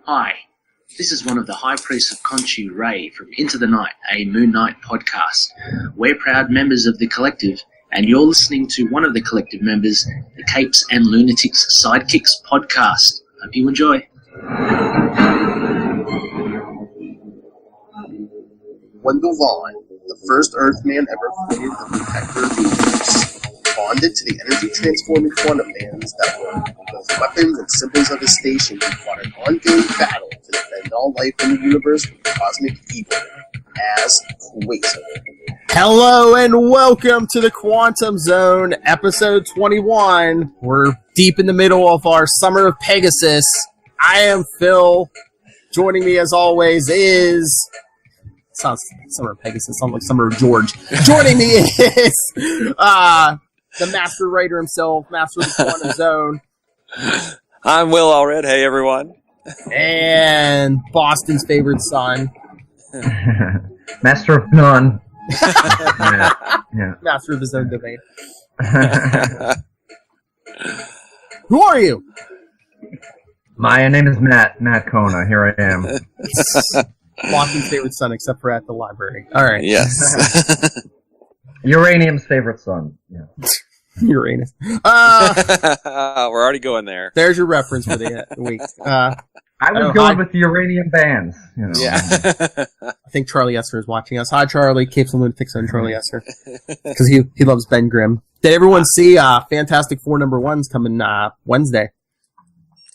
Hi, this is one of the High Priests of Khonshu, Ray, from Into the Night, a Moon Knight podcast. We're proud members of the Collective, and you're listening to one of the Collective members, the Capes and Lunatics Sidekicks podcast. Hope you enjoy. Wendell Vaughn, the first Earthman ever fitted the protector of the universe, bonded to the energy-transforming quantum bands that were both weapons and symbols of his station. He fought an ongoing battle to defend all life in the universe from cosmic evil as Quasar. Hello and welcome to the Quantum Zone, episode 21. We're deep in the middle of our Summer of Pegasus. I am Phil. Joining me as always is... Sounds Summer of Pegasus, sounds like Summer of George. Joining me is the master writer himself, master of the Quantum Zone. I'm Will Allred. Hey, everyone. And Boston's favorite son. Master of none. Yeah. Master of his own domain. Who are you? My name is Matt Kona. Here I am. Boston's favorite son, except for at the library. All right. Yes. Uranium's favorite son. Yeah. Uranus. We're already going there. There's your reference for the week. I was going with the uranium bands. You know. Yeah. I think Charlie Esser is watching us. Hi, Charlie. Capes and Lunatics on Charlie Esser. Because he loves Ben Grimm. Did everyone see Fantastic Four #1's coming Wednesday?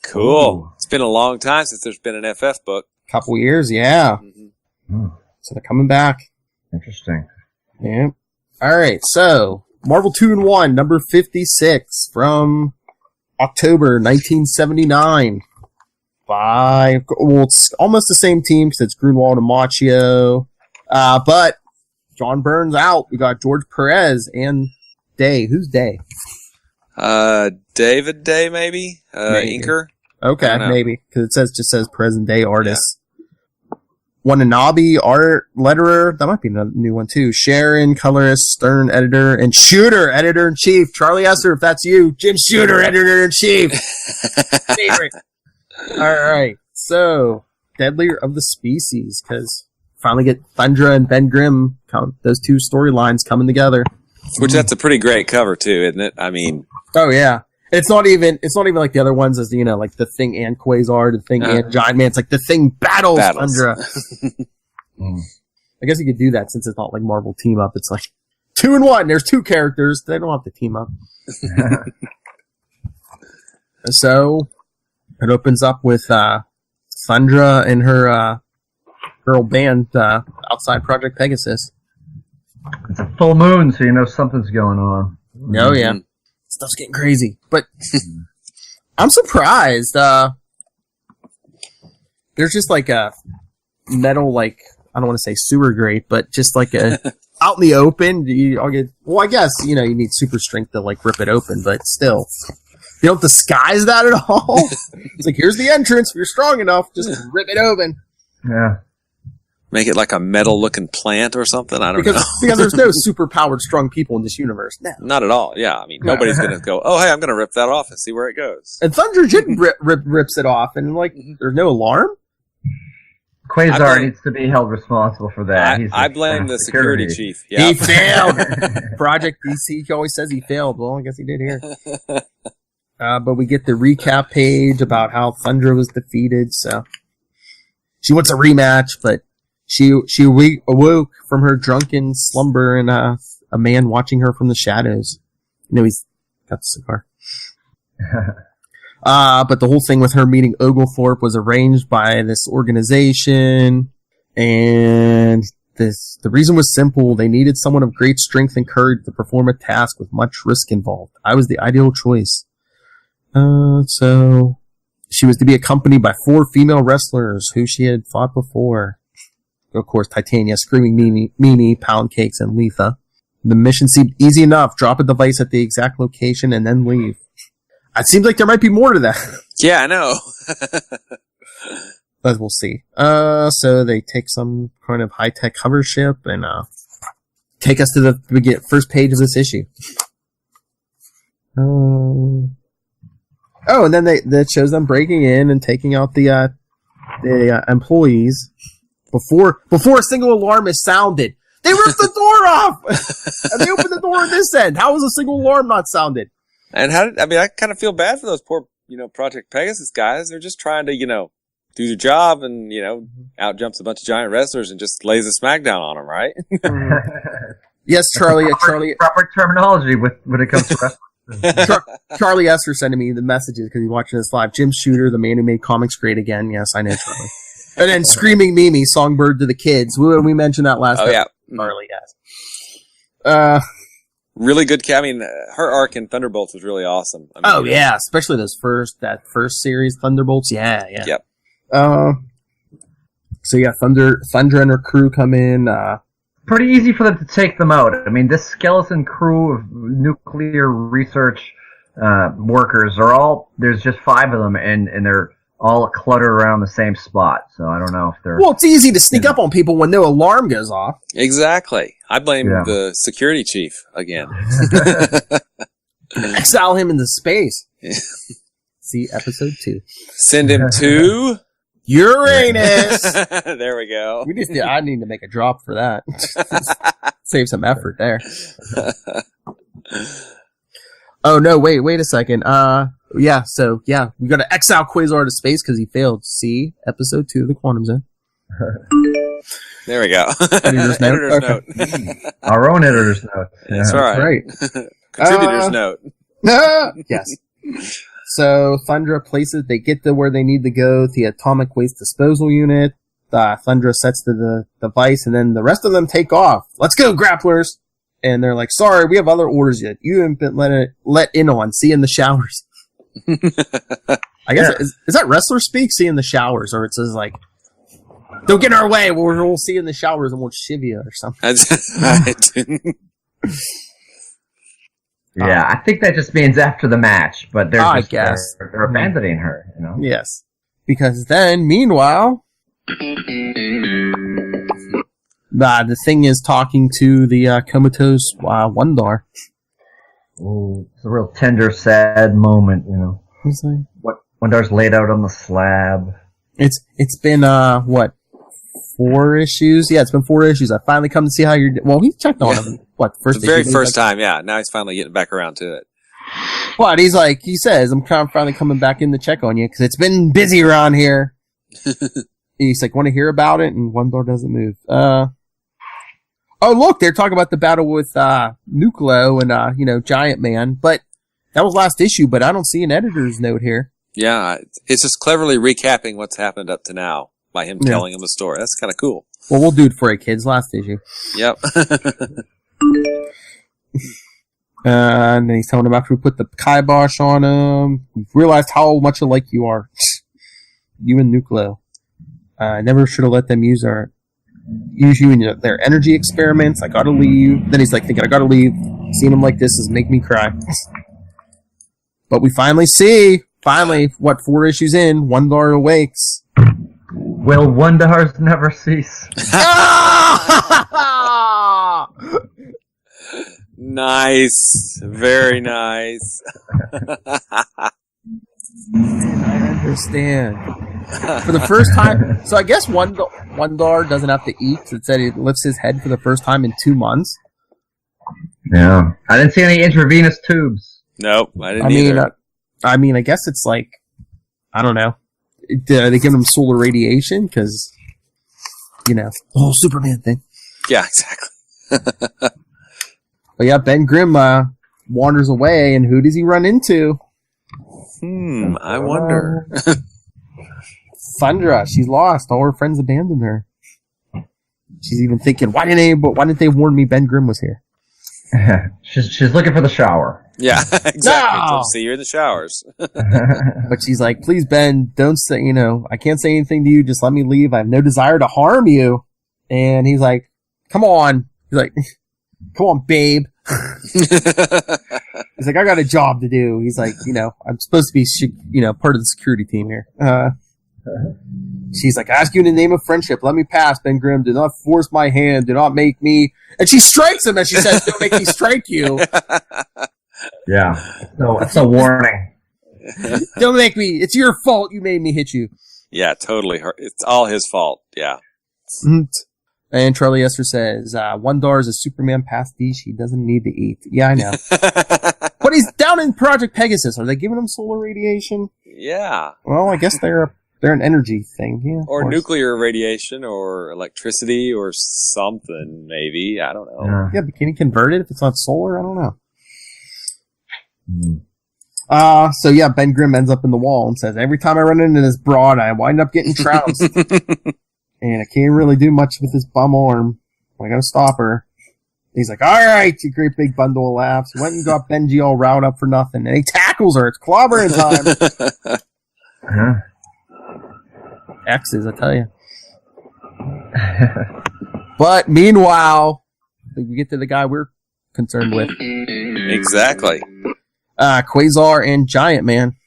Cool. Ooh. It's been a long time since there's been an FF book. Couple years, yeah. Mm-hmm. So they're coming back. Interesting. Yeah. All right, so Marvel 2-in-1, number 56 from October 1979. It's almost the same team because it's Grunwald and Macchio. But John Byrne's out. We got George Perez and Day. Who's Day? David Day, maybe? Inker? Okay, maybe. Because it just says present day artist. Wananabe, art letterer. That might be a new one, too. Sharon, colorist, Stern, editor, and Shooter, editor-in-chief. Charlie Esser, if that's you. Jim Shooter, editor-in-chief. Favorite. All right. So, Deadlier of the Species, because finally get Thundra and Ben Grimm, those two storylines coming together. Which that's a pretty great cover, too, isn't it? I mean... Oh, yeah. It's not even like the other ones as, you know, like the Thing and Quasar, the Thing and Giant Man. It's like the Thing battles. Thundra. I guess you could do that since it's not like Marvel Team Up. It's like 2-in-1. There's two characters. They don't have to team up. So it opens up with Thundra and her girl band outside Project Pegasus. It's a full moon, so you know something's going on. Oh, yeah. Stuff's getting crazy. But I'm surprised. There's just like a metal, like, I don't want to say sewer grate, but just like a out in the open. I guess, you know, you need super strength to like rip it open, but still. You don't disguise that at all. It's like, here's the entrance. If you're strong enough, just rip it open. Yeah. Make it like a metal-looking plant or something? I don't know. Because there's no super-powered strong people in this universe. No. Not at all, yeah. I mean, nobody's going to go, oh, hey, I'm going to rip that off and see where it goes. And Thunder rips it off, and, like, there's no alarm? Quasar needs to be held responsible for that. I blame the security chief. Yep. He failed! Project DC, he always says he failed. Well, I guess he did here. But we get the recap page about how Thundra was defeated, so... She wants a rematch, but... She awoke from her drunken slumber and a man watching her from the shadows. No, he's got the cigar. But the whole thing with her meeting Oglethorpe was arranged by this organization, and the reason was simple. They needed someone of great strength and courage to perform a task with much risk involved. I was the ideal choice. So she was to be accompanied by 4 female wrestlers who she had fought before. Of course, Titania, Screaming Mimi, Pound Cakes, and Letha. The mission seemed easy enough. Drop a device at the exact location and then leave. It seems like there might be more to that. Yeah, I know. But we'll see. So they take some kind of high-tech hover ship and take us to the first page of this issue. Oh Oh, and then that shows them breaking in and taking out the employees before a single alarm is sounded. They ripped the door off, and they opened the door on this end. How was a single alarm not sounded? And I kind of feel bad for those poor, Project Pegasus guys. They're just trying to, do their job and, out jumps a bunch of giant wrestlers and just lays a smackdown on them, right? Yes, Charlie. Proper terminology when it comes to wrestling. Charlie Esser sending me the messages because he's watching this live. Jim Shooter, the man who made comics great again. Yes, I know Charlie. And then Screaming Mimi, Songbird to the Kids. We mentioned that last time. Yeah. Charlie, yes. Really good. Her arc in Thunderbolts was really awesome. Yeah, especially that first series, Thunderbolts. Yeah. Yep. So yeah, Thunder and her crew come in. Pretty easy for them to take them out. I mean, this skeleton crew of nuclear research workers there's just 5 of them, and they're all cluttered around the same spot. So I don't know if they're... Well, it's easy to sneak up on people when no alarm goes off. Exactly. I blame the security chief again. Exile him into space. See episode 2. Send him to... Uranus! There we go. I need to make a drop for that. Save some effort there. Oh, no, wait a second. we got to exile Quasar to space because he failed. See episode 2 of the Quantum Zone. There we go. Editor's note. Editor's note. Our own editor's note. Yeah. That's right. Contributor's note. Yes. So Thundra places, they get to where they need to go, the atomic waste disposal unit. Thundra sets the device, and then the rest of them take off. Let's go, grapplers! And they're like, sorry, we have other orders yet. You haven't been let in on. See you in the showers. I guess, is that wrestler speak? See you in the showers. Or it says like, don't get in our way. We'll see you in the showers and we'll shiv you or something. Yeah, I think that just means after the match, but they're they're abandoning her, you know? Yes. Because then, meanwhile, the thing is talking to the comatose Wendell. Oh, it's a real tender, sad moment, you know. He's like, Wendell's laid out on the slab. It's been, 4 issues? Yeah, it's been 4 issues. I finally come to see how you're doing. Well, he checked on him. What, the first the very first time, yeah. Now he's finally getting back around to it. What? He's like, he says, I'm kind of finally coming back in to check on you because it's been busy around here. He's like, want to hear about it? And Wendell doesn't move. Oh, look, they're talking about the battle with Nucleo and, Giant Man. But that was last issue, but I don't see an editor's note here. Yeah, it's just cleverly recapping what's happened up to now by him telling him the story. That's kind of cool. Well, we'll do it for you, kids. Last issue. Yep. And then he's telling him after we put the kibosh on him, we've realized how much alike you are. You and Nucleo. I never should have let them use you in their energy experiments. I gotta leave. Then he's like thinking, I gotta leave. Seeing him like this is making me cry. But we finally, 4 issues in, Wendell awakes. Will wonders never cease. Nice. Very nice. I understand. For the first time, so I guess Wendell doesn't have to eat. It said he lifts his head for the first time in 2 months. Yeah. I didn't see any intravenous tubes. Nope, I didn't either. I guess it's like, I don't know. Are they giving him solar radiation? Because, the whole Superman thing. Yeah, exactly. But yeah, Ben Grimm wanders away, and who does he run into? I wonder. Thundra. She's lost. All her friends abandoned her. She's even thinking, why didn't they warn me Ben Grimm was here? She's looking for the shower. Yeah, exactly. No! See you in the showers. But she's like, please, Ben, don't say, I can't say anything to you. Just let me leave. I have no desire to harm you. And he's like, come on. He's like, come on, babe. He's like, I got a job to do. He's like, I'm supposed to be, part of the security team here. She's like, I ask you in the name of friendship. Let me pass, Ben Grimm. Do not force my hand. Do not make me. And she strikes him as she says, don't make me strike you. Yeah. So it's a warning. Don't make me. It's your fault you made me hit you. Yeah, totally. It's all his fault. Yeah. And Charlie Esther says, $1 is a Superman pastiche he doesn't need to eat. Yeah, I know. But he's down in Project Pegasus. Are they giving him solar radiation? Yeah. Well, I guess they're an energy thing. Yeah, or nuclear radiation or electricity or something, maybe. I don't know. Yeah, but can he convert it if it's not solar? I don't know. So yeah, Ben Grimm ends up in the wall and says, every time I run into this broad, I wind up getting trounced. And I can't really do much with this bum arm. I gotta stop her. He's like, alright, you great big bundle of laughs. Went and got Benji all riled up for nothing. And he tackles her. It's clobbering time. X's, I tell you. But meanwhile, we get to the guy we're concerned with. Exactly. Quasar and Giant Man.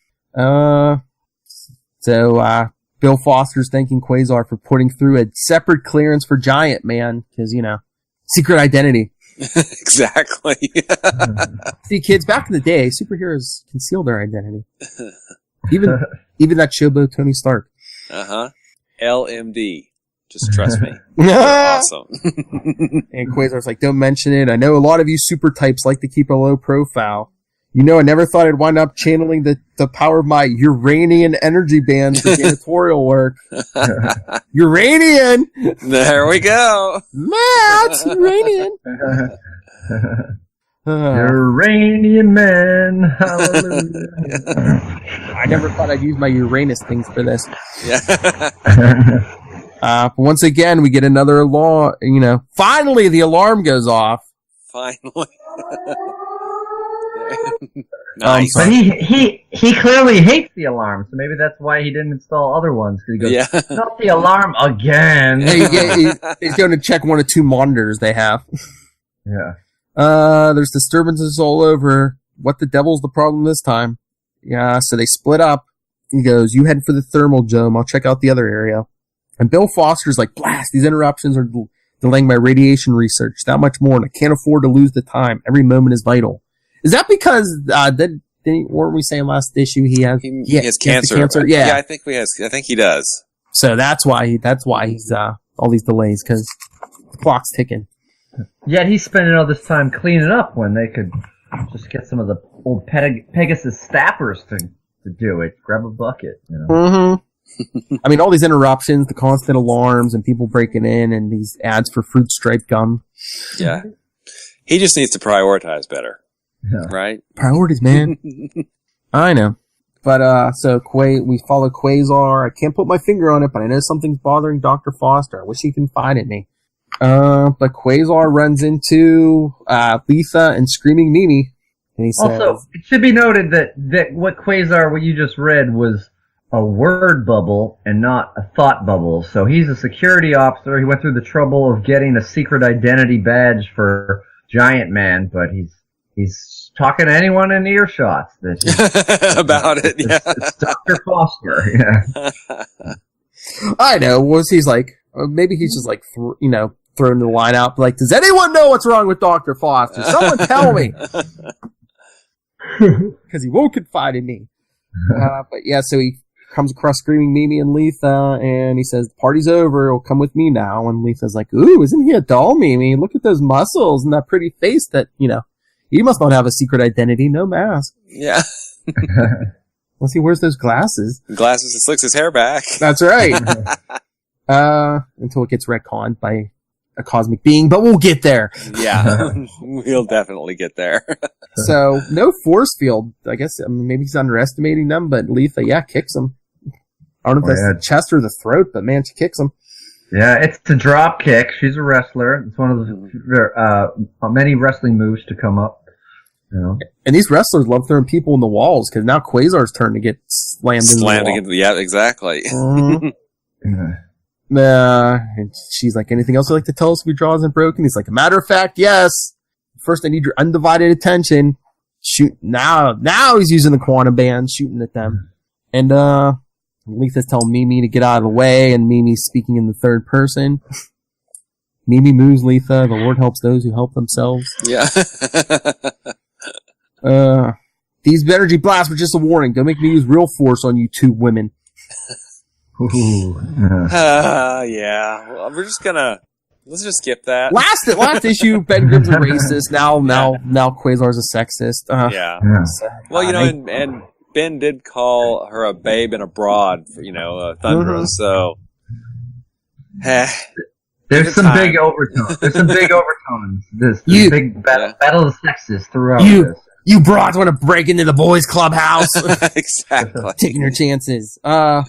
So Bill Foster's thanking Quasar for putting through a separate clearance for Giant Man, because, secret identity. Exactly. See, kids, back in the day, superheroes concealed their identity. Even that showboat Tony Stark. LMD. Just trust me. Awesome. And Quasar's like, don't mention it. I know a lot of you super types like to keep a low profile. I never thought I'd wind up channeling the power of my Uranian energy band for janitorial work. Uranian! There we go. Matt! Uranian! Uranian man, hallelujah. I never thought I'd use my Uranus things for this. Yeah. But once again, we get another alarm, finally the alarm goes off. Finally. Nice. But he clearly hates the alarm, so maybe that's why he didn't install other ones. He goes, not the alarm again. He's going to check one of two monitors they have. Yeah. There's disturbances all over. What the devil's the problem this time? Yeah, so they split up. He goes, you head for the thermal dome. I'll check out the other area. And Bill Foster's like, blast, these interruptions are delaying my radiation research. That much more, and I can't afford to lose the time. Every moment is vital. Is that because, weren't we saying last issue he has cancer? Yeah. I think he does. So that's why he's, all these delays, because the clock's ticking. Yet he's spending all this time cleaning up when they could just get some of the old Pegasus staffers to do it. Grab a bucket, Mm-hmm. I mean, all these interruptions, the constant alarms, and people breaking in, and these ads for fruit stripe gum. Yeah. He just needs to prioritize better. Yeah. Right? Priorities, man. I know. But, so we follow Quasar. I can't put my finger on it, but I know something's bothering Dr. Foster. I wish he can find it me. But Quasar runs into, Letha and Screaming Mimi. And he says, also, it should be noted that what you just read was a word bubble and not a thought bubble. So he's a security officer. He went through the trouble of getting a secret identity badge for Giant Man, but he's talking to anyone in earshot about it. Yeah, it's Dr. Foster. Yeah. I know. He's like? Maybe he's just like throwing the line out. Like, does anyone know what's wrong with Dr. Foster? Someone tell me, because he won't confide in me. But yeah, so he comes across Screaming Mimi and Letha, and he says, the party's over, he'll come with me now. And Letha's like, ooh, isn't he a doll, Mimi? Look at those muscles and that pretty face that, he must not have a secret identity, no mask. Yeah. Unless he wears those glasses. Glasses and slicks his hair back. That's right. Until it gets retconned by a cosmic being, but we'll get there. Yeah. We'll definitely get there. So, no force field. I guess, maybe he's underestimating them, but Letha, kicks him. I don't know if that's the chest or the throat, but man, she kicks him. Yeah, it's a drop kick. She's a wrestler. It's one of the many wrestling moves to come up. And these wrestlers love throwing people in the walls, because now Quasar's turn to get slammed in the wall. Yeah, exactly. And she's like, anything else you'd like to tell us if your jaw isn't broken? He's like, a matter of fact, yes. First, I need your undivided attention. Shoot, now he's using the quantum band, shooting at them. And, Letha's telling Mimi to get out of the way, and Mimi's speaking in the third person. Mimi moves Letha. The Lord helps those who help themselves. Yeah. These energy blasts were just a warning. Don't make me use real force on you two women. Ooh, yeah. Well, let's just skip that. Last issue, Ben Grimm's a racist. Now Quasar's a sexist. Yeah. Well, and Ben did call her a babe and a broad, Thundra, so... There's some big overtones. There's big battle of the sexes throughout this. You broads want to break into the boys' clubhouse. Exactly. Taking your chances. But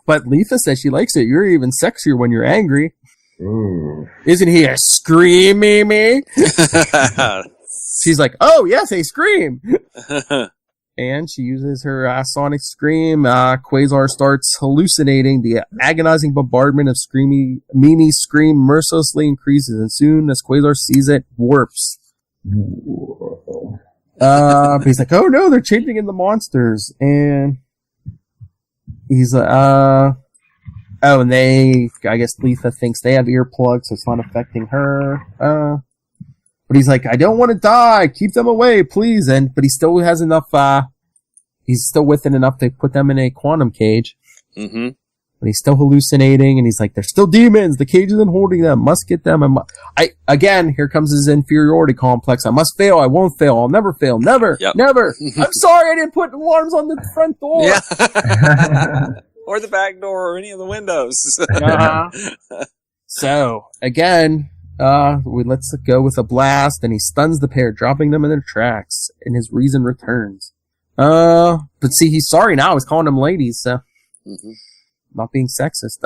Letha says she likes it. You're even sexier when you're angry. Ooh. Isn't he a scream, me? She's like, oh, yes, a scream. And she uses her sonic scream. Quasar starts hallucinating. The agonizing bombardment of Mimi's scream mercilessly increases, and soon as Quasar sees it, warps. But he's like, oh no, they're changing into monsters. And he's like, and I guess Letha thinks they have earplugs, so it's not affecting her. But he's like, I don't want to die. Keep them away, please. But he still has enough, he's still with it enough to put them in a quantum cage. Mm-hmm. But he's still hallucinating, and he's like, they're still demons. The cage isn't holding them. Must get them. Again, here comes his inferiority complex. I must fail. I won't fail. I'll never fail. Never. Yep. Never. I'm sorry I didn't put alarms on the front door. Yeah. Or the back door or any of the windows. So, again... let's go with a blast, and he stuns the pair, dropping them in their tracks, and his reason returns. But see, he's sorry now. He's calling them ladies, so. Mm-hmm. Not being sexist.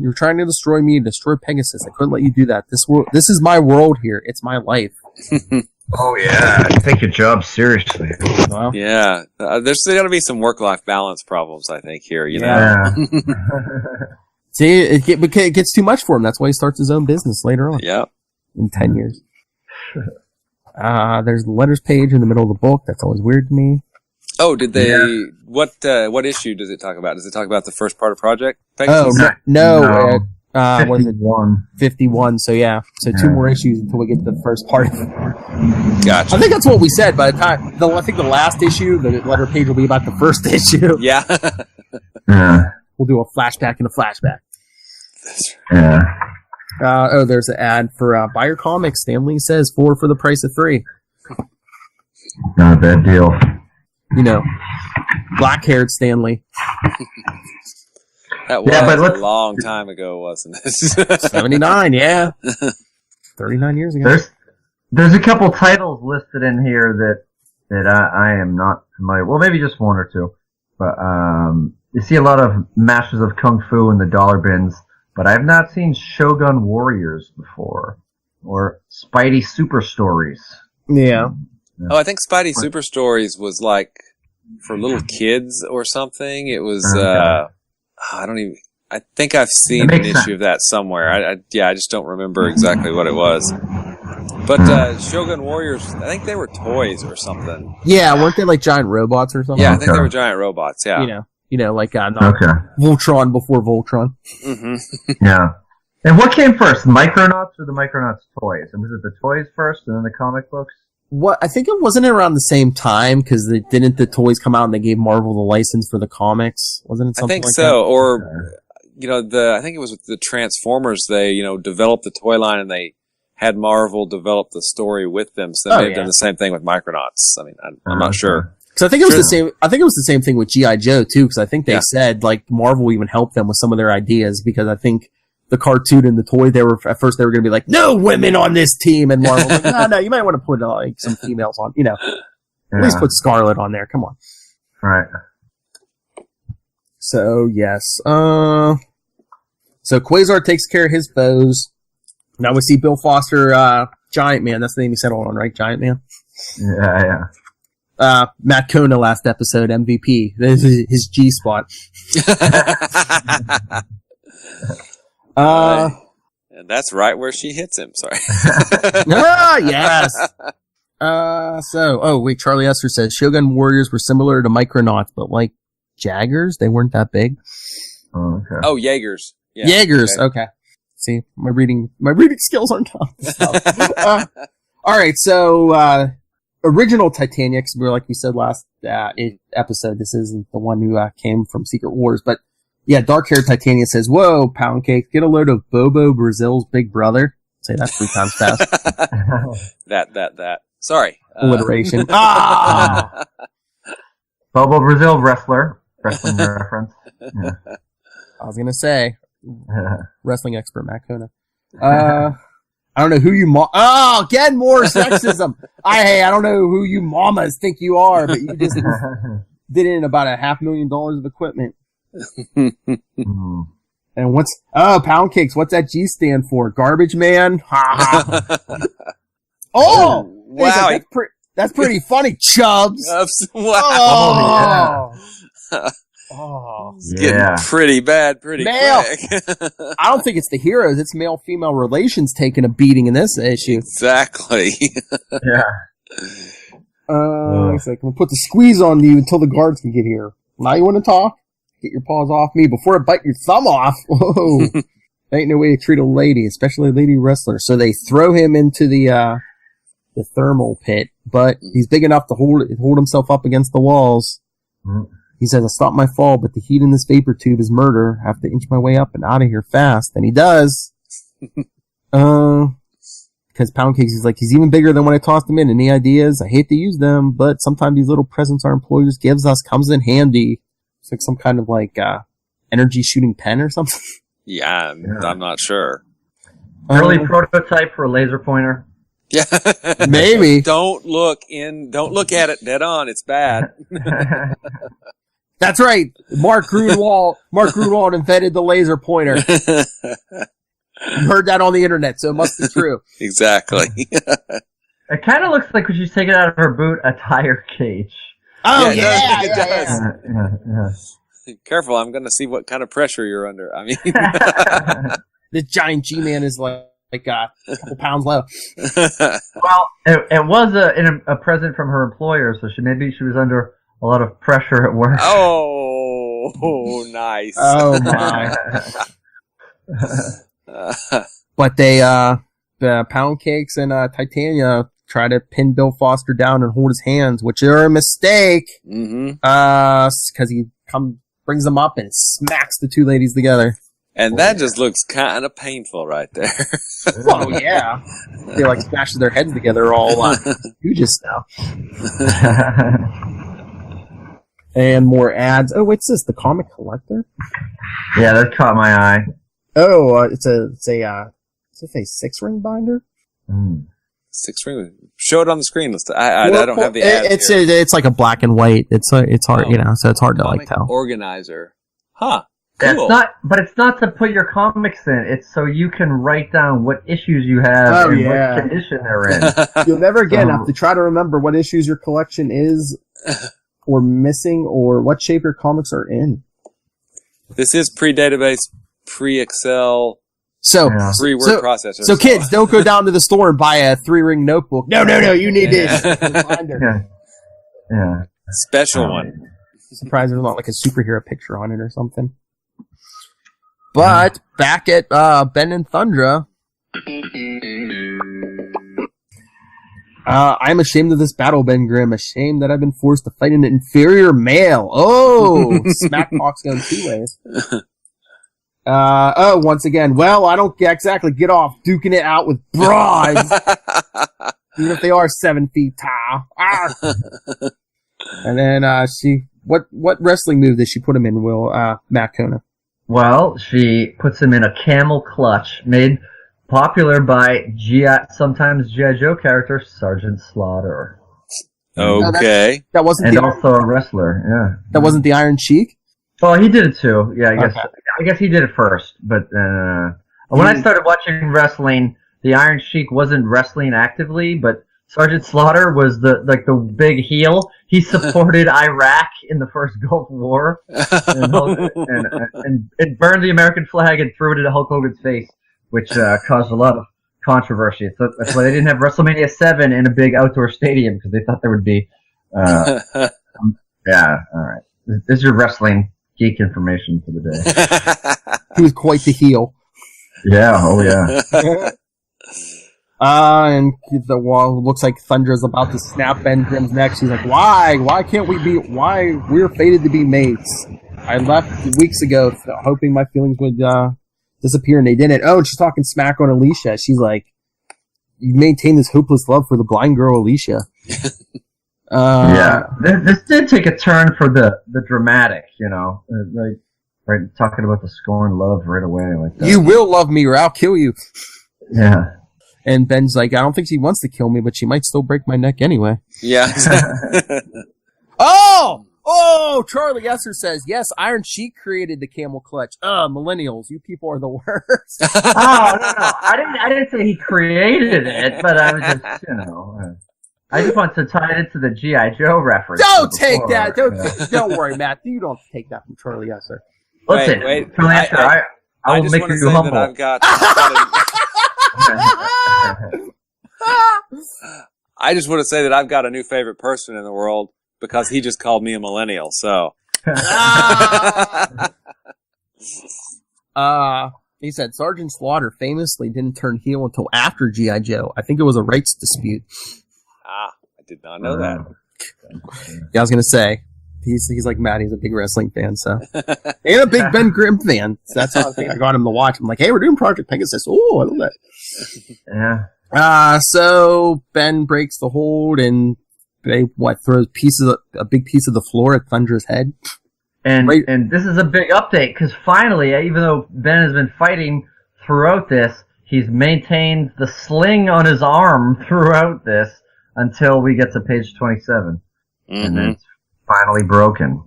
You're trying to destroy me, destroy Pegasus. I couldn't let you do that. This is my world here. It's my life. Oh, yeah. Take your job seriously. Well, yeah. There's going to be some work-life balance problems, I think, here, Yeah. See, it gets too much for him. That's why he starts his own business later on. Yep. In 10 years. There's the letters page in the middle of the book. That's always weird to me. Oh, did they... Yeah. What issue does it talk about? Does it talk about the first part of Project Pegasus? Oh, no. 51. What is it? 51, so yeah. So 2 more issues until we get to the first part of it. Gotcha. I think that's what we said. By the time, I think the last issue, the letter page will be about the first issue. Yeah. We'll do a flashback and a flashback. Yeah. There's an ad for Buy Your Comics. Stan Lee says 4 for the price of 3. Not a bad deal. Black-haired Stan Lee. That was a long time ago, wasn't it? 79, yeah. 39 years ago. There's a couple titles listed in here that I am not familiar. Well, maybe just 1 or 2. But you see a lot of Masters of Kung Fu in the dollar bins, but I've not seen Shogun Warriors before or Spidey Super Stories. Yeah. Oh, I think Spidey Super Stories was like for little kids or something. It was I think I've seen an issue of that somewhere. I just don't remember exactly what it was. But Shogun Warriors, I think they were toys or something. Yeah, weren't they like giant robots or something? Yeah, I think they were giant robots. Yeah, like Voltron before Voltron. Mm-hmm. Yeah. And what came first, the Micronauts or the Micronauts toys? And was it the toys first and then the comic books? What I think it wasn't around the same time because didn't the toys come out and they gave Marvel the license for the comics? Wasn't it something like that? I think so. Or I think it was with the Transformers. They developed the toy line and they had Marvel develop the story with them. So they may have done the same thing with Micronauts. I mean, I'm not sure. Because I think it was the same. I think it was the same thing with G.I. Joe too. Because I think they said like Marvel even helped them with some of their ideas because I think the cartoon and the toy at first they were going to be like no women on this team, and Marvel was like no, you might want to put like some females on. At least put Scarlet on there. Come on. Right. So yes. So Quasar takes care of his foes. Now we see Bill Foster, Giant Man. That's the name he settled on, right? Giant Man. Yeah. Matt Kona last episode, MVP. This is his G spot. And that's right where she hits him. Sorry. Yes. Charlie Esther says Shogun Warriors were similar to Micronauts, but like Jaggers, they weren't that big. Oh, okay. Oh, Jaegers. Yeah, Jaegers. Okay. See, my reading skills aren't top. All right, so original Titania, because like we said last episode, this isn't the one who came from Secret Wars, but yeah, dark-haired Titania says, "Whoa, pound cake, get a load of Bobo Brazil's big brother." Say that 3 times fast. That. Sorry. Alliteration. Bobo Brazil wrestling reference. Yeah. I was gonna say, wrestling expert Matt Kona. I don't know who you again more sexism. I don't know who you mamas think you are, but you just did in about $500,000 of equipment. And pound cakes, what's that G stand for? Garbage man? Oh! Wow. That's pretty funny, Chubbs. Wow. It's getting pretty bad pretty quick. I don't think it's the heroes. It's male-female relations taking a beating in this issue. Exactly. It's like, we'll put the squeeze on you until the guards can get here. Now you want to talk? Get your paws off me before I bite your thumb off. Whoa. Ain't no way to treat a lady, especially a lady wrestler. So they throw him into the thermal pit, but he's big enough to hold himself up against the walls. He says, "I stopped my fall, but the heat in this vapor tube is murder. I have to inch my way up and out of here fast." And he does. Because Pound Cakes is like, he's even bigger than when I tossed him in. Any ideas? I hate to use them, but sometimes these little presents our employers gives us comes in handy. It's like some kind of like energy shooting pen or something. Yeah, I'm not sure. Early prototype for a laser pointer. Yeah, maybe. Don't look at it dead on. It's bad. That's right. Mark Grunwald invented the laser pointer. You heard that on the internet, so it must be true. Exactly. It kind of looks like when she's taking out of her boot a tire cage. Oh, yeah, it does. Yeah. Careful, I'm going to see what kind of pressure you're under. I mean, this giant G-Man is like a couple pounds low. Well, it was a present from her employer, so maybe she was under a lot of pressure at work. Oh, nice. Oh my. But the Pound Cakes and Titania try to pin Bill Foster down and hold his hands, which are a mistake. Because he brings them up and smacks the two ladies together. And that just looks kind of painful right there. Oh, yeah. They like smashes their heads together all huge now. And more ads. Oh, what's this? The Comic Collector? Yeah, that caught my eye. Oh, it's a 6-ring binder? 6-ring. Show it on the screen. I don't have the ad. It's like a black and white. It's hard, so it's hard to like tell. Organizer. Huh. Cool. It's not to put your comics in. It's so you can write down what issues you have and what condition they're in. You'll never again have to try to remember what issues your collection is or missing or what shape your comics are in. This is pre-database, pre-Excel, pre-word processor. So kids, don't go down to the store and buy a 3-ring notebook. No, you need this. Yeah. Special one. I'm surprised there's not like a superhero picture on it or something. But back at Ben and Thundra, I'm ashamed of this battle, Ben Grimm. Ashamed that I've been forced to fight an inferior male. Oh, smack talk's going 2 ways. Once again, well, I don't exactly get off duking it out with broads, even if they are 7 feet tall. And then what wrestling move did she put him in? Matt Kona? Well, she puts him in a camel clutch, made popular by sometimes G.I. Joe character Sergeant Slaughter. Okay. That wasn't also a wrestler. Yeah. That wasn't the Iron Sheik? Oh, he did it too. Yeah, I guess he did it first. But when I started watching wrestling, the Iron Sheik wasn't wrestling actively, but Sergeant Slaughter was the big heel. He supported Iraq in the first Gulf War, and it burned the American flag and threw it into Hulk Hogan's face, which caused a lot of controversy. So that's why they didn't have WrestleMania 7 in a big outdoor stadium, because they thought there would be. Yeah, all right. This is your wrestling geek information for the day. He was quite the heel. Yeah. Oh yeah. And the wall looks like Thundra's about to snap Ben Grimm's neck. She's like, why? Why can't we be, why? We're fated to be mates. I left weeks ago hoping my feelings would disappear, and they didn't. Oh, and she's talking smack on Alicia. She's like, you maintain this hopeless love for the blind girl Alicia. Yeah, this did take a turn for the dramatic, right, talking about the scorn love right away like that. You will love me or I'll kill you. Yeah. And Ben's like, I don't think she wants to kill me, but she might still break my neck anyway. Yeah. Oh, Charlie Esser says, yes, Iron Sheik created the camel clutch. Millennials, you people are the worst. Oh, no. I didn't say he created it, but I was just, I just want to tie it into the G.I. Joe reference. Don't take that. Don't worry, Matt. You don't take that from Charlie Esser. Listen, wait. Charlie Esser, I will make you humble. I've got I just want to say that I've got a new favorite person in the world because he just called me a millennial, so. He said Sergeant Slaughter famously didn't turn heel until after G.I. Joe. I think it was a rights dispute. I did not know that. Yeah, I was going to say. He's like Matt. He's a big wrestling fan, so. And a big Ben Grimm fan. So that's how I got him to watch. I'm like, hey, we're doing Project Pegasus. Oh, I love that. Yeah. So Ben breaks the hold and they throws a big piece of the floor at Thundra's head. And this is a big update because finally, even though Ben has been fighting throughout this, he's maintained the sling on his arm throughout this until we get to page 27, and then it's finally broken.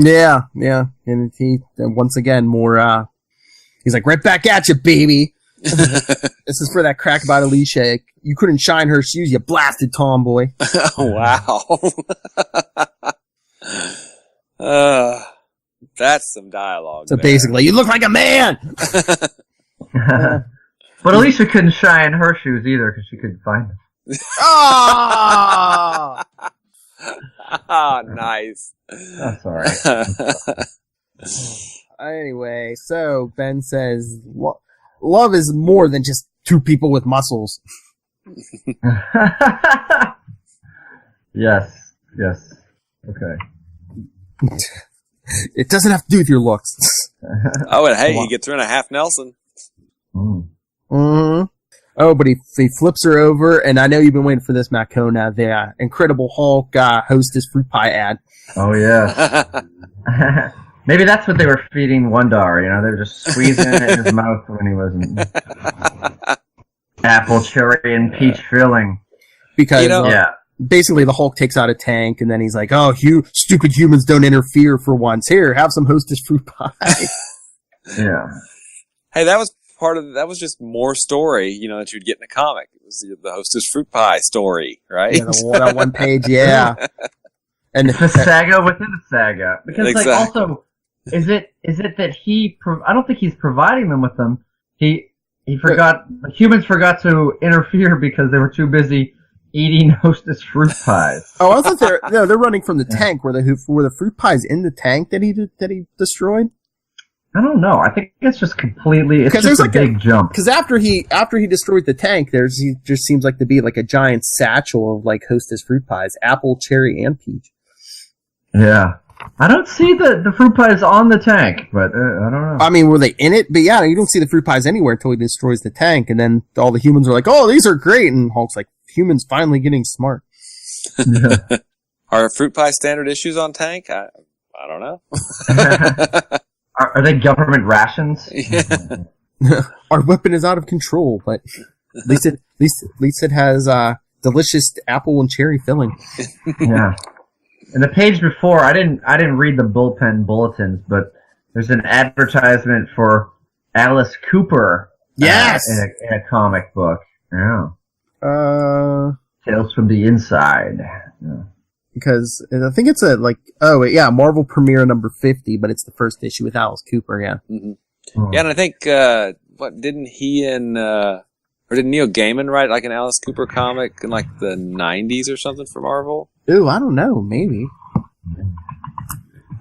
Yeah. And once again more. He's like, right back at you, baby. This is for that crack about Alicia. You couldn't shine her shoes, you blasted tomboy. Oh, wow. That's some dialogue. So basically, you look like a man! But Alicia couldn't shine her shoes either because she couldn't find them. Oh! Oh, nice. That's all right. Anyway, so Ben says, love is more than just two people with muscles. Yes. Okay. It doesn't have to do with your looks. Oh, and hey, he gets her in a half Nelson. Mm-hmm. Oh, but he flips her over, and I know you've been waiting for this, Matt Kona, the Incredible Hulk Hostess fruit pie ad. Oh, yeah. Maybe that's what they were feeding Wondar, they were just squeezing it in his mouth when he wasn't. Apple, cherry, and peach filling. Because, basically the Hulk takes out a tank, and then he's like, oh, you stupid humans don't interfere for once. Here, have some Hostess fruit pie. Yeah. Hey, that was just more story, that you'd get in a comic. It was the Hostess fruit pie story, right? Yeah, that one page, yeah. And it's a saga within a saga. Because, exactly. also, is it that I don't think he's providing them with them. He forgot, humans forgot to interfere because they were too busy eating Hostess fruit pies. Oh, I thought they're running from the tank. Were the fruit pies in the tank that he destroyed? I don't know. I think it's just completely. It's just a big jump. Because after he destroyed the tank, he just seems like to be like a giant satchel of like Hostess fruit pies, apple, cherry, and peach. Yeah, I don't see the fruit pies on the tank, but I don't know. I mean, were they in it? But yeah, you don't see the fruit pies anywhere until he destroys the tank, and then all the humans are like, "Oh, these are great," and Hulk's like, "Humans finally getting smart." Are fruit pie standard issues on tank? I don't know. Are they government rations? Yeah. Our weapon is out of control, but at least it has delicious apple and cherry filling. Yeah. In the page before, I didn't read the bullpen bulletins, but there's an advertisement for Alice Cooper. Yes, in a comic book. Yeah. Tales from the Inside. Yeah. Because I think it's Marvel Premiere number 50, but it's the first issue with Alice Cooper, yeah. Mm-hmm. Yeah, and I think, didn't he or did Neil Gaiman write like an Alice Cooper comic in like the 90s or something for Marvel? Ooh, I don't know, maybe.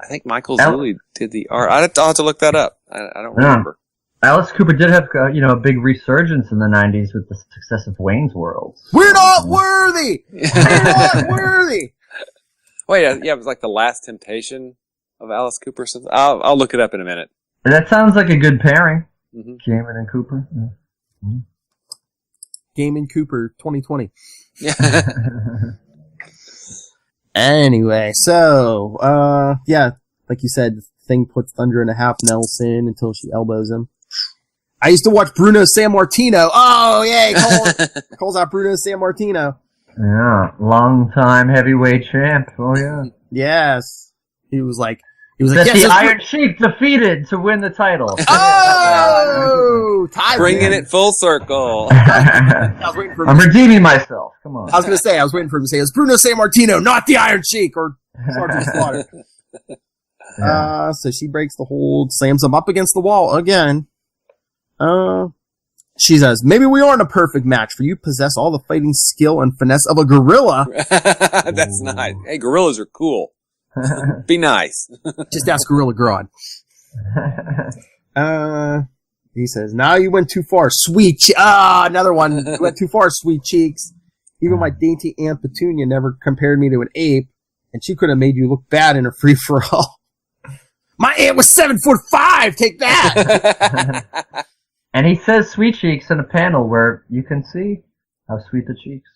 I think Michael Zulli did the art. I'll have to look that up. I don't remember. Alice Cooper did have, a big resurgence in the 90s with the success of Wayne's World. We're not worthy! We're not worthy! Wait, it was like the Last Temptation of Alice Cooper. I'll look it up in a minute. That sounds like a good pairing. Mm-hmm. Gaiman and Cooper. Yeah. Gaiman Cooper 2020. Yeah. Anyway, so, like you said, the thing puts Thunder in a half Nelson until she elbows him. I used to watch Bruno Sammartino. Oh, yay! Calls out Bruno Sammartino. Yeah, long-time heavyweight champ. Oh, yeah. Yes. He was like, that the Iron Sheik defeated to win the title. Oh! Bringing it full circle. I'm redeeming myself. Come on. I was going to say, I was waiting for him to say, it's Bruno Sammartino, not the Iron Sheik, or Sergeant Slaughter. Yeah. So she breaks the hold, slams him up against the wall again. She says, maybe we aren't a perfect match, for you possess all the fighting skill and finesse of a gorilla. That's nice. Hey, gorillas are cool. Be nice. Just ask Gorilla Grodd. He says, now you went too far, sweet another one. You went too far, sweet cheeks. Even my dainty Aunt Petunia never compared me to an ape, and she could have made you look bad in a free-for-all. My aunt was 7'5". Take that. And he says sweet cheeks in a panel where you can see how sweet the cheeks.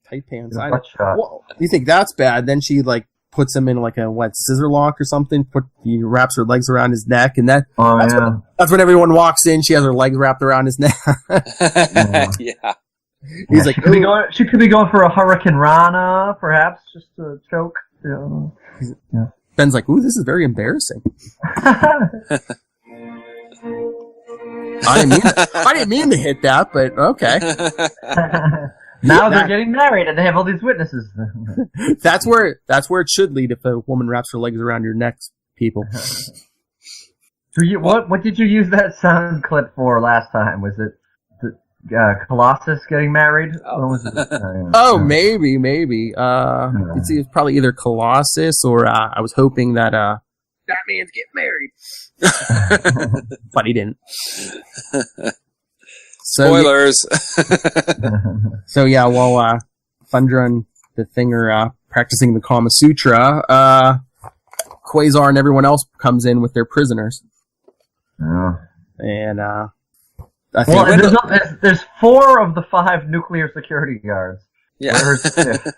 Tight pants. Well, you think that's bad? Then she puts him in a scissor lock or something. He wraps her legs around his neck, and that's when everyone walks in. She has her legs wrapped around his neck. Yeah. He's like, she could be going for a Hurricane Rana, perhaps, just to choke. Yeah. Ben's like, ooh, this is very embarrassing. I didn't mean to hit that, but okay. Now they're getting married and they have all these witnesses. That's where it should lead if a woman wraps her legs around your neck, people. What did you use that sound clip for last time? Was it Colossus getting married? Maybe. It's probably either Colossus or I was hoping that that man's getting married. But he didn't. Spoilers. So while Thundra and the thing are practicing the Kama Sutra, Quasar and everyone else comes in with their prisoners. Yeah. And I think there's 4 of the 5 nuclear security guards. Yeah. Where's the 5th?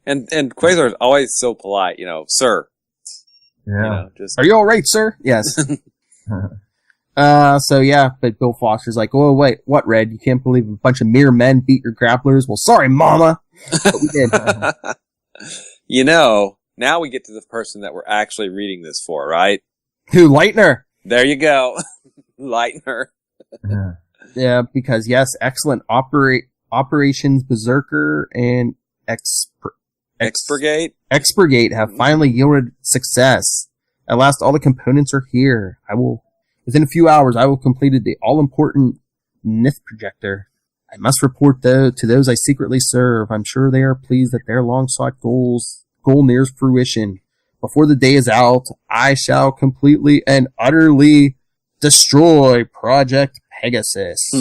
And Quasar is always so polite, sir. Yeah. Are you all right, sir? Yes. But Bill Foster's like, oh, wait, what, Red? You can't believe a bunch of mere men beat your grapplers? Well, sorry, mama. But we did. Now we get to the person that we're actually reading this for, right? Who, Lightner? There you go. Lightner. Yeah, because, yes, excellent Operations Berserker and Expurgate have finally yielded success. At last, all the components are here. Within a few hours, I will complete the all-important Nith projector. I must report, though, to those I secretly serve. I'm sure they are pleased that their long-sought goal nears fruition. Before the day is out, I shall completely and utterly destroy Project Pegasus.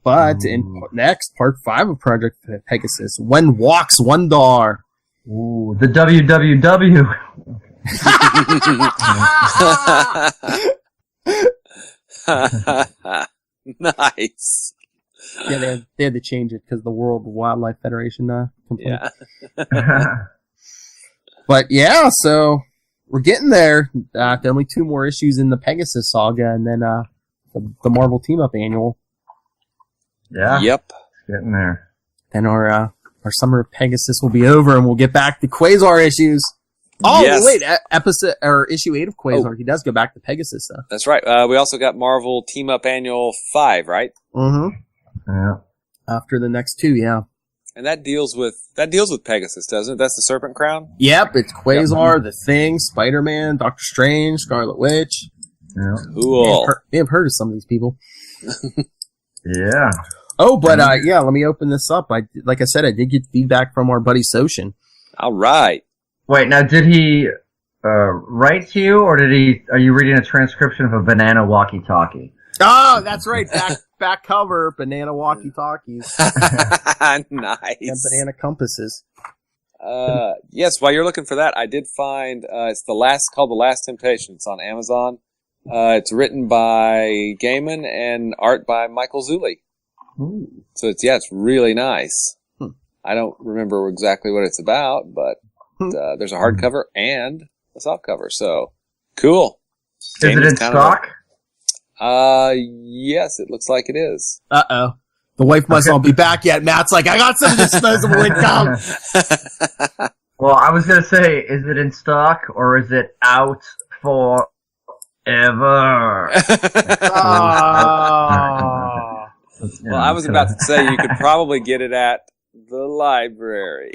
But in next, part 5 of Project Pegasus, when walks Wendar. Ooh, the WWW. Nice. Yeah, they had to change it because the World Wildlife Federation complained. Yeah. But yeah, so we're getting there. There are only 2 more issues in the Pegasus saga, and then the Marvel Team Up annual. Yeah. Yep. Getting there. Then our summer of Pegasus will be over, and we'll get back to Quasar issues. Oh, yes. Wait, issue 8 of Quasar. He does go back to Pegasus, though. That's right. We also got Marvel Team Up Annual 5, right? Mm-hmm. Yeah. After the next 2, yeah. And that deals with Pegasus, doesn't it? That's the Serpent Crown? Yep, it's Quasar, The Thing, Spider-Man, Doctor Strange, Scarlet Witch. Yeah. Cool. May have heard of some of these people. Yeah. Oh, but let me open this up. Like I said, I did get feedback from our buddy Soshin. All right. Wait, now did he write to you, or are you reading a transcription of a banana walkie-talkie? Oh, that's right. Back cover, banana walkie-talkies. Nice. And banana compasses. Yes, while you're looking for that, I did find, it's called The Last Temptation. It's on Amazon. It's written by Gaiman and art by Michael Zulli. Ooh. So it's really nice. I don't remember exactly what it's about, but there's a hardcover and a softcover. So cool. Is it in stock? Yes, it looks like it is. Uh-oh. The wife must not be back yet. Matt's like, I got some disposable income. Well, I was going to say, is it in stock or is it out forever? Well, I was about to say you could probably get it at the library.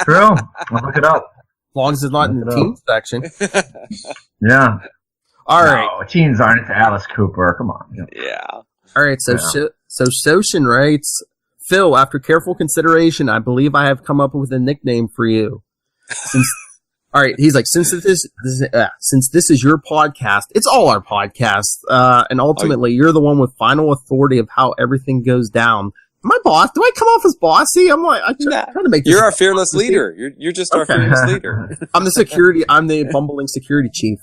True. I'll look it up. As long as it's not in the teen section. Yeah. All right. No, teens aren't into Alice Cooper. Come on. Yeah. All right. So Soshin writes, Phil, after careful consideration, I believe I have come up with a nickname for you. All right. He's like, since this is your podcast, it's all our podcast. And ultimately you're the one with final authority of how everything goes down. My boss? Do I come off as bossy? I'm like, I'm trying to make this. You're our fearless leader. You're just our fearless leader. I'm the bumbling security chief.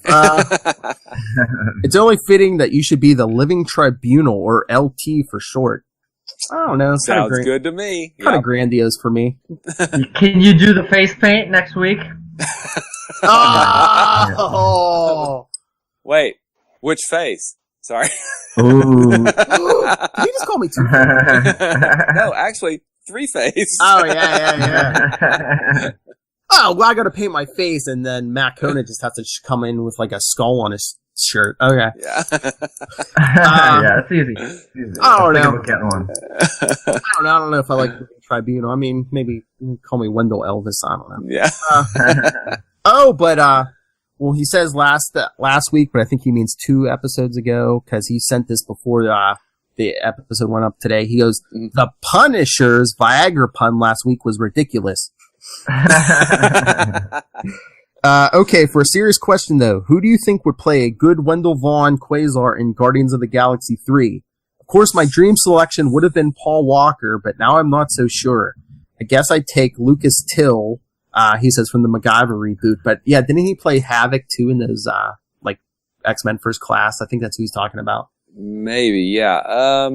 It's only fitting that you should be the living tribunal, or LT for short. I don't know. Sounds good to me. Kind of grandiose for me. Can you do the face paint next week? Oh! Wait, which face? Sorry. Ooh. Did you just call me Two-Face? No, actually, Three-Face. Oh, yeah. Oh, well, I gotta paint my face, and then Matt Kona just has to come in with like a skull on his shirt. Okay. Yeah. Yeah, it's easy. I don't know. Getting one. I don't know if I like the tribunal. I mean, maybe call me Wendell Elvis. I don't know. Yeah. Well, he says last week, but I think he means 2 episodes ago, because he sent this before the episode went up today. He goes, the Punisher's Viagra pun last week was ridiculous. Okay, for a serious question though, who do you think would play a good Wendell Vaughn Quasar in Guardians of the Galaxy 3? Of course, my dream selection would have been Paul Walker, but now I'm not so sure. I guess I'd take Lucas Till. He says from the MacGyver reboot, but yeah, didn't he play Havoc too in those, like X-Men First Class? I think that's who he's talking about. Maybe, yeah.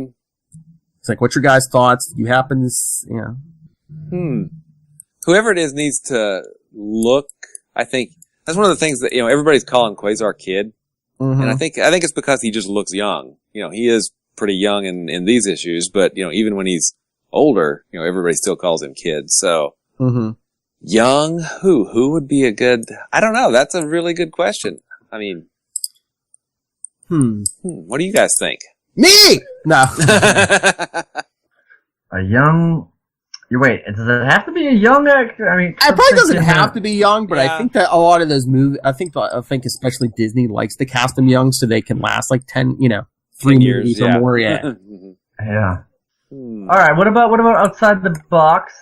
It's like, what's your guys' thoughts? You happen to, Whoever it is needs to look. I think that's one of the things that, everybody's calling Quasar Kid. Mm-hmm. And I think it's because he just looks young. He is pretty young in these issues, but, even when he's older, everybody still calls him Kid. So, young, who would be a good, I don't know. That's a really good question. I mean, what do you guys think? Me! No. A young, wait, does it have to be a young actor? I mean, it probably doesn't have to be young, but yeah. I think that a lot of those movies, I think especially Disney likes to cast them young so they can last like 10, 3 years, movies or more, yeah. Yeah. All right, what about outside the box?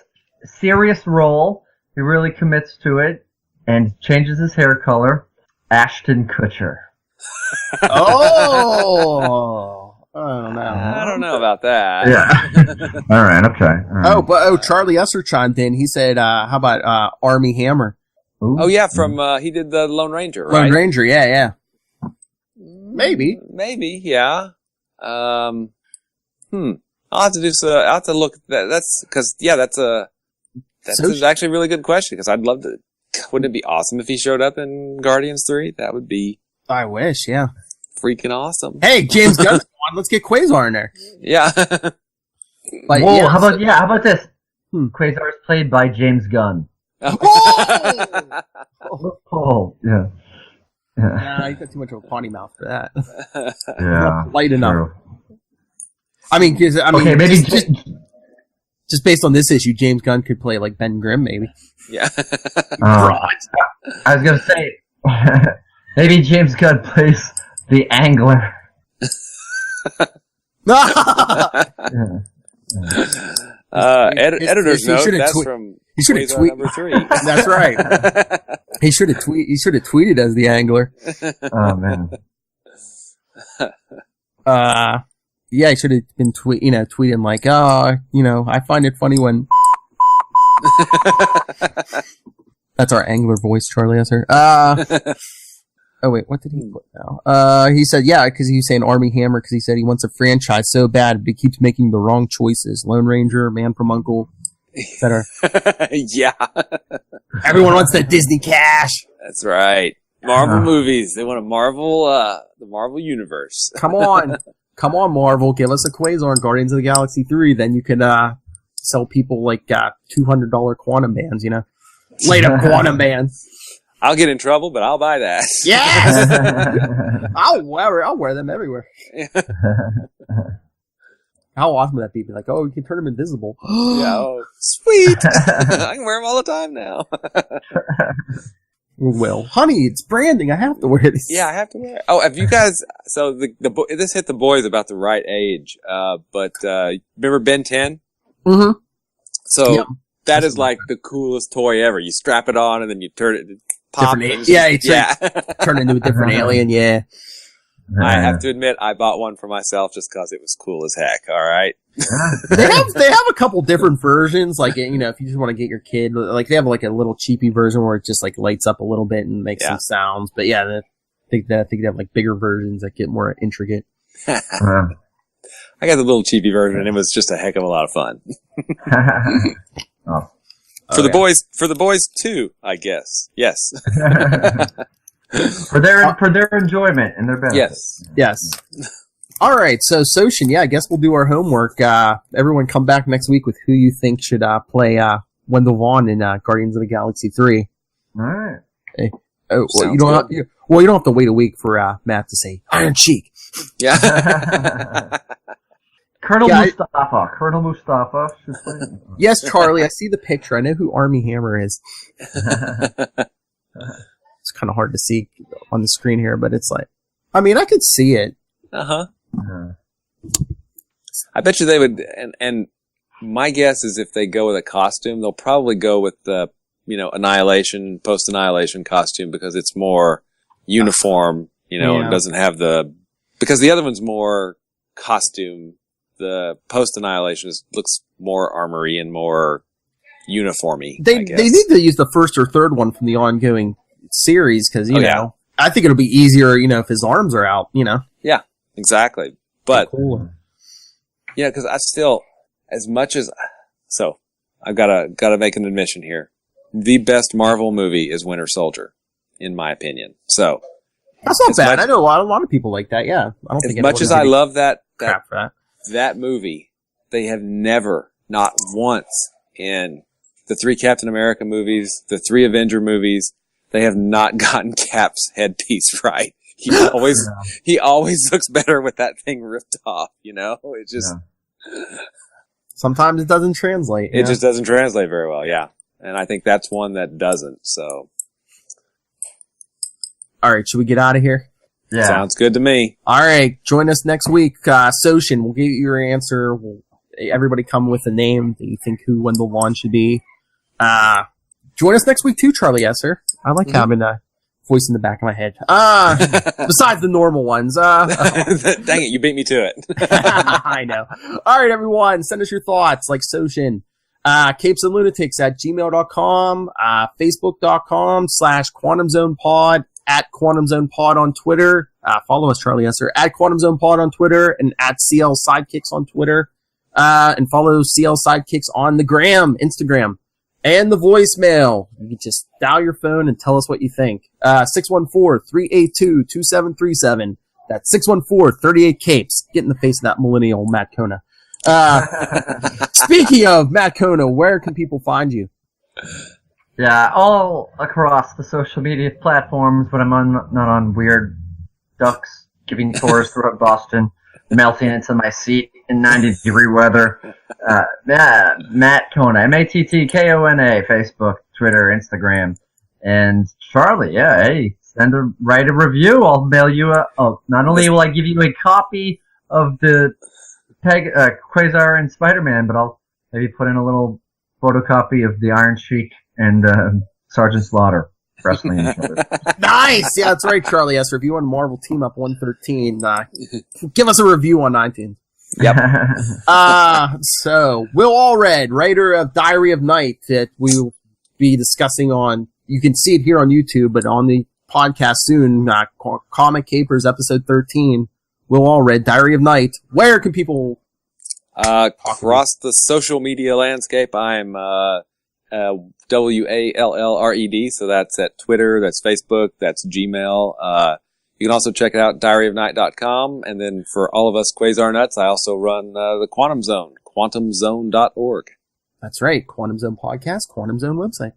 Serious role. He really commits to it and changes his hair color. Ashton Kutcher. Oh! I don't know about that. Yeah. All right, okay. All right. Charlie Esser chimed in. He said, how about Army Hammer? Ooh. Oh, yeah, from, he did the Lone Ranger, right? Lone Ranger, yeah. Maybe, yeah. I'll have to look at that. That's, cause, yeah, that's actually a really good question, because I'd love to, wouldn't it be awesome if he showed up in Guardians 3? That would be. I wish, yeah. Freaking awesome. Hey, James Gunn, let's get Quasar in there. Yeah. Like, whoa, how about this? Quasar is played by James Gunn. Oh, yeah. Nah, you got too much of a potty mouth for that. Yeah. Light enough. True. I mean, okay, maybe just based on this issue, James Gunn could play like Ben Grimm, maybe. Yeah. I was gonna say, maybe James Gunn plays the Angler. Editor's note, that's from He should have Quasar number 3. That's right. He should have tweeted as the Angler. Oh man. Yeah, he should have been tweeting like, I find it funny when. That's our Angler voice, Charlie. That's her. Oh wait, what did he put now? He said, yeah, because he was saying Army Hammer because he said he wants a franchise so bad, but he keeps making the wrong choices. Lone Ranger, Man from U.N.C.L.E., etc. Yeah. Everyone wants that Disney cash. That's right. Marvel movies. They want to Marvel, the Marvel universe. Come on, Marvel, give us a Quasar in Guardians of the Galaxy 3. Then you can sell people like $200 quantum bands. Light up quantum bands. I'll get in trouble, but I'll buy that. Yes! I'll wear them everywhere. How awesome would that be? Be like, oh, you can turn them invisible. Yeah, oh, sweet. I can wear them all the time now. Well, honey, it's branding. I have to wear this. Yeah, I have to wear it. Oh, have you guys, so this hit the boys about the right age, but remember Ben 10? Mm-hmm. So, yeah. That is like the coolest toy ever. You strap it on and then you turn it, pop it. Turn into a different alien, yeah. I have to admit, I bought one for myself just because it was cool as heck, alright? They have a couple different versions, like, if you just want to get your kid, like, they have like a little cheapy version where it just like lights up a little bit and makes some sounds, but yeah, I think they have like bigger versions that get more intricate. I got the little cheapy version and it was just a heck of a lot of fun. For the boys too, I guess. Yes. for their enjoyment and their benefit. Yes. All right, so Soshin, yeah, I guess we'll do our homework. Everyone come back next week with who you think should play Wendell Vaughn in Guardians of the Galaxy 3. All right. Hey. Oh, well, you don't have to wait a week for Matt to say Iron Cheek. Yeah. Colonel Mustafa. Yes, Charlie, I see the picture. I know who Army Hammer is. It's kind of hard to see on the screen here, but it's like, I mean, I could see it. Uh-huh. I bet you they would, and my guess is if they go with a costume, they'll probably go with the, Annihilation, post-Annihilation costume because it's more uniform, and doesn't have because the other one's more costume. The post-Annihilation looks more armory and more uniformy. They need to use the first or third one from the ongoing series because, I think it'll be easier, if his arms are out, Yeah, exactly. But, cool. Because I still, as much as, so, I've gotta make an admission here. The best Marvel movie is Winter Soldier, in my opinion. So. That's not bad. I know a lot of people like that, yeah. I don't think as much as I love that crap for that. That movie, they have never, not once, in the 3 Captain America movies, the 3 Avenger movies, they have not gotten Cap's headpiece right. He always looks better with that thing ripped off, It just... Sometimes it doesn't translate. It just doesn't translate very well, yeah. And I think that's one that doesn't, so... Alright, should we get out of here? Yeah. Sounds good to me. All right. Join us next week. Soshin, we'll give you your answer. Everybody come with a name that you think who Wendell Vaughn should be. Join us next week too, Charlie Esser. I like having a voice in the back of my head. Besides the normal ones. Dang it, you beat me to it. I know. All right, everyone. Send us your thoughts like Soshin. capesandlunatics@gmail.com, facebook.com/QuantumZonePod, @QuantumZonePod on Twitter. Follow us, Charlie Esser, @QuantumZonePod on Twitter and @CL Sidekicks on Twitter. And follow CL Sidekicks on the Instagram. And the voicemail. You can just dial your phone and tell us what you think. 614-382-2737. That's 614-38-CAPES. Get in the face of that millennial Matt Kona. Speaking of Matt Kona, where can people find you? Yeah, all across the social media platforms when I'm not on weird ducks giving tours throughout Boston, melting into my seat in 90-degree weather. Matt Kona, MATTKONA, Facebook, Twitter, Instagram. And Charlie, write a review. I'll mail you not only will I give you a copy of the Quasar and Spider-Man, but I'll maybe put in a little photocopy of the Iron Sheik and Sergeant Slaughter wrestling each other. Nice! Yeah, that's right, Charlie. Yes, review on Marvel Team Up 113. Give us a review on 19. Yep. So, Will Allred, writer of Diary of Night, that we will be discussing on, you can see it here on YouTube, but on the podcast soon, Comic Capers episode 13, Will Allred, Diary of Night. Where can people across the social media landscape, I'm WALLRED, so that's at Twitter, that's Facebook, that's Gmail. You can also check it out, diaryofnight.com, and then for all of us Quasar Nuts, I also run the Quantum Zone, quantumzone.org. That's right, Quantum Zone podcast, Quantum Zone website.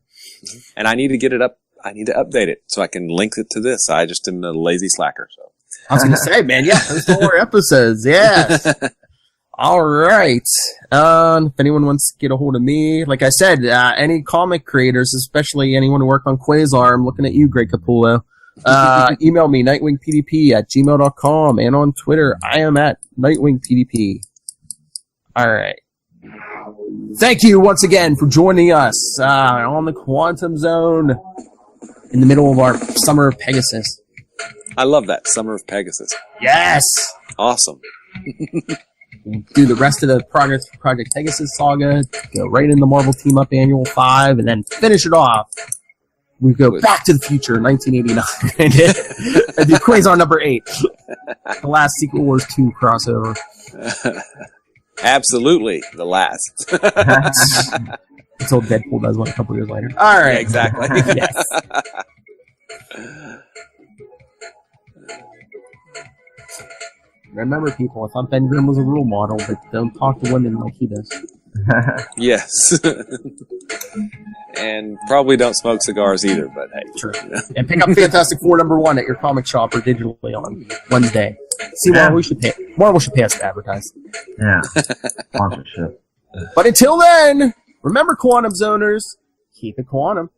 And I need to get it up, I need to update it so I can link it to this. I just am a lazy slacker, so. I was going to say, man, yeah, there's more episodes, yes. All right. If anyone wants to get a hold of me, like I said, any comic creators, especially anyone who worked on Quasar, I'm looking at you, Greg Capullo. Email me, nightwingpdp@gmail.com, and on Twitter, I am at nightwingpdp. All right. Thank you once again for joining us on the Quantum Zone in the middle of our Summer of Pegasus. I love that, Summer of Pegasus. Yes! Awesome. Do the rest of the Project Pegasus saga, go right into Marvel Team Up Annual 5, and then finish it off. We go Back to the Future, 1989, and do Quasar number 8. The last Secret Wars 2 crossover. Absolutely, the last. Until Deadpool does one a couple years later. All right. Yeah, exactly. Yes. Remember, people, I thought Ben Grimm was a role model, but don't talk to women like he does. Yes. And probably don't smoke cigars either, but hey. True. And pick up Fantastic Four #1 at your comic shop or digitally on Wednesday. See, Marvel should pay us to advertise. Yeah. Sponsorship. But until then, remember, Quantum Zoners, keep it quantum.